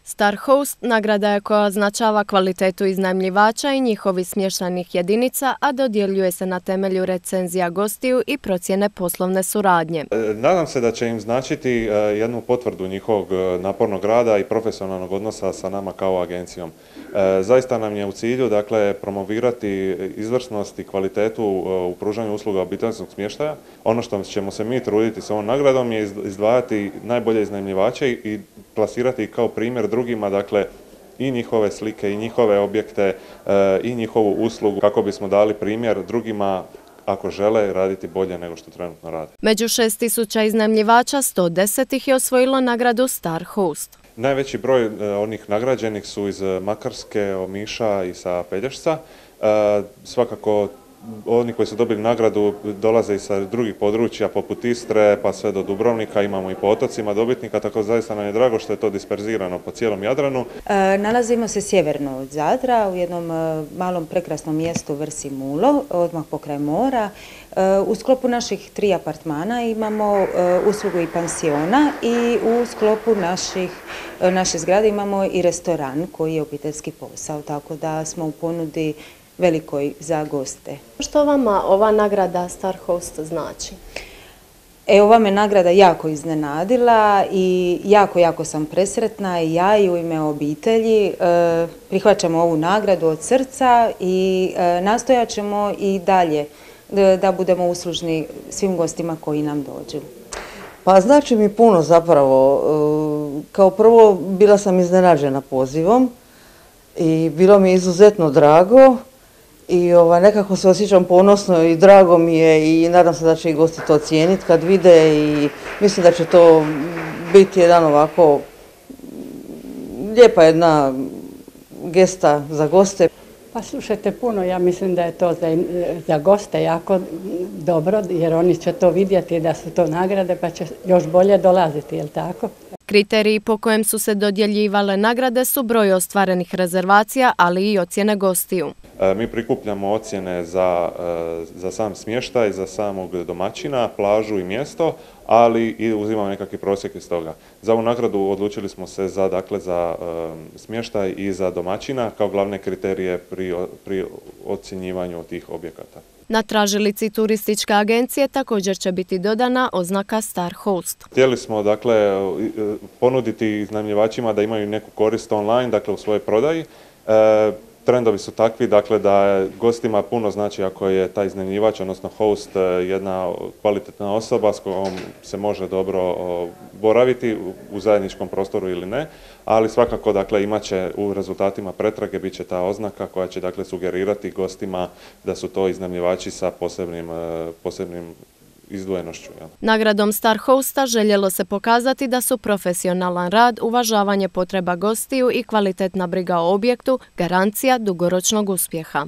Star Host nagrada je koja označava kvalitetu iznajmljivača i njihovih smještajnih jedinica, a dodjeljuje se na temelju recenzija gostiju i procjene poslovne suradnje. Nadam se da će im značiti jednu potvrdu njihovog napornog rada i profesionalnog odnosa sa nama kao agencijom. Zaista nam je u cilju promovirati izvrsnost i kvalitetu u pružanju usluga obiteljskog smještaja. Ono što ćemo se mi truditi s ovom nagradom je izdvajati najbolje iznajmljivače i plasirati ih kao primjer drugima, i njihove slike, i njihove objekte, i njihovu uslugu, kako bismo dali primjer drugima ako žele raditi bolje nego što trenutno rade. Među 6.000 iznajmljivača, 110 ih je osvojilo nagradu Star Host. Najveći broj onih nagrađenih su iz Makarske, Omiša i sa Pelješca. Svakako oni koji su dobili nagradu dolaze i sa drugih područja poput Istre pa sve do Dubrovnika, imamo i po otocima dobitnika, tako zaista nam je drago što je to disperzirano po cijelom Jadranu. Nalazimo se sjeverno od Zadra u jednom malom prekrasnom mjestu Vrsi Mulo, odmah pokraj mora. U sklopu naših 3 apartmana imamo uslugu i pansiona i u sklopu naše zgrade imamo i restoran koji je obiteljski posao, tako da smo u ponudi velikoj za goste. Što vama ova nagrada Star Host znači? Ova me nagrada jako iznenadila i jako sam presretna i ja i u ime obitelji prihvaćamo ovu nagradu od srca i nastojat ćemo i dalje da budemo uslužni svim gostima koji nam dođu. Pa znači mi puno zapravo. Kao prvo bila sam iznenađena pozivom i bilo mi izuzetno drago. I nekako se osjećam ponosno i drago mi je i nadam se da će i gosti to cijeniti kad vide i mislim da će to biti jedan ovako lijepa jedna gesta za goste. Pa slušajte, puno, ja mislim da je to za goste jako dobro jer oni će to vidjeti da su to nagrade pa će još bolje dolaziti, jel tako? Kriteriji po kojem su se dodjeljivale nagrade su broj ostvarenih rezervacija, ali i ocjene gostiju. Mi prikupljamo ocjene za sam smještaj, za samog domaćina, plažu i mjesto, ali i uzimamo nekakvi prosjek iz toga. Za ovu nagradu odlučili smo se za smještaj i za domaćina kao glavne kriterije pri ocjenjivanju tih objekata. Na tražilici turističke agencije također će biti dodana oznaka Star Host. Htjeli smo ponuditi iznajmljivačima da imaju neku korist online, u svojoj prodaji. Trendovi su takvi da gostima puno znači ako je taj iznajmljivač, odnosno host, jedna kvalitetna osoba s kojom se može dobro boraviti u zajedničkom prostoru ili ne, ali svakako imat će u rezultatima pretrage bit će ta oznaka koja će sugerirati gostima da su to iznajmljivači sa posebnim izdvojenošću. Nagradom Star Hosta željelo se pokazati da su profesionalan rad, uvažavanje potreba gostiju i kvalitetna briga o objektu garancija dugoročnog uspjeha.